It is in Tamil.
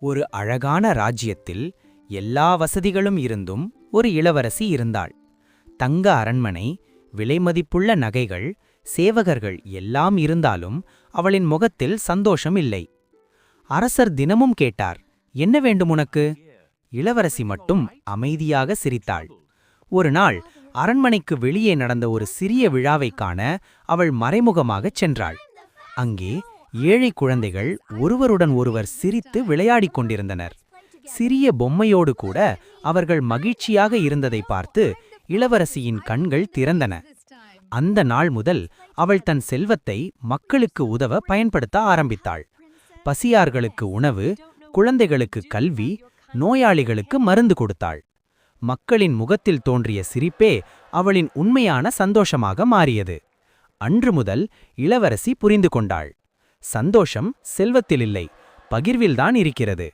ஒரு அழகான ராஜ்யத்தில் எல்லா வசதிகளும் இருந்தும் ஒரு இளவரசி இருந்தாள். தங்க அரண்மனை, விலைமதிப்புள்ள நகைகள், சேவகர்கள் எல்லாம் இருந்தாலும் அவளின் முகத்தில் சந்தோஷம் இல்லை. அரசர் தினமும் கேட்டார், என்ன வேண்டும் உனக்கு? இளவரசி மட்டும் அமைதியாக சிரித்தாள். ஒரு நாள் அரண்மனைக்கு வெளியே நடந்த ஒரு சிறிய விழாவைக் காண அவள் மறைமுகமாகச் சென்றாள். அங்கே ஏழை குழந்தைகள் ஒருவருடன் ஒருவர் சிரித்து விளையாடிக் கொண்டிருந்தனர். சிறிய பொம்மையோடு கூட அவர்கள் மகிழ்ச்சியாக இருந்ததை பார்த்து இளவரசியின் கண்கள் திறந்தன. அந்த நாள் முதல் அவள் தன் செல்வத்தை மக்களுக்கு உதவ பயன்படுத்த ஆரம்பித்தாள். பசியார்களுக்கு உணவு, குழந்தைகளுக்கு கல்வி, நோயாளிகளுக்கு மருந்து கொடுத்தாள். மக்களின் முகத்தில் தோன்றிய சிரிப்பே அவளின் உண்மையான சந்தோஷமாக மாறியது. அன்று முதல் இளவரசி புரிந்து கொண்டாள், சந்தோஷம் செல்வத்திலில்லை, பகிர்வில்தான் இருக்கிறது.